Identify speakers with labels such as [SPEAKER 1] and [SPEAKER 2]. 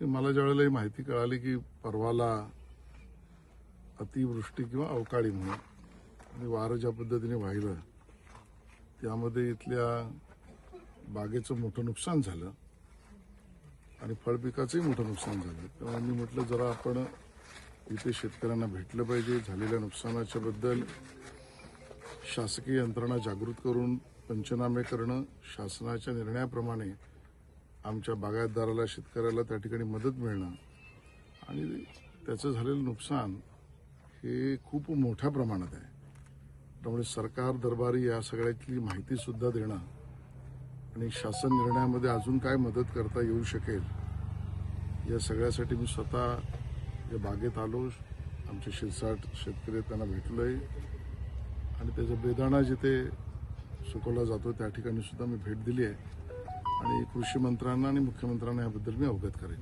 [SPEAKER 1] मला ज्यावेळेला ही माहिती कळाली की परवाला अतिवृष्टी किंवा अवकाळी म्हणून आणि वारं ज्या पद्धतीने वाहिलं त्यामध्ये इथल्या बागेचं मोठं नुकसान झालं आणि फळपिकाचंही मोठं नुकसान झालं. तेव्हा मी म्हटलं जरा आपण इथे शेतकऱ्यांना भेटलं पाहिजे. झालेल्या नुकसानाच्या बद्दल शासकीय यंत्रणा जागृत करून पंचनामे करणं, शासनाच्या निर्णयाप्रमाणे आमच्या बागायतदाराला शेतकऱ्याला त्या ठिकाणी मदत मिळणं आणि त्याचं झालेलं नुकसान हे खूप मोठ्या प्रमाणात आहे. त्यामुळे सरकार दरबारी या सगळ्यातली माहिती सुद्धा देणं आणि शासन निर्णयामध्ये अजून काय मदत करता येऊ शकेल या सगळ्यासाठी मी स्वतः या बागेत आलो. आमचे 60 शेतकरी त्यांना भेटलोय आणि त्याचा बेदाणा जिथे सुकवला जातो त्या ठिकाणी सुद्धा मी भेट दिली आहे आणि कृषी मंत्र्यांना आणि मुख्यमंत्र्यांना याबद्दल मी अवगत करेन.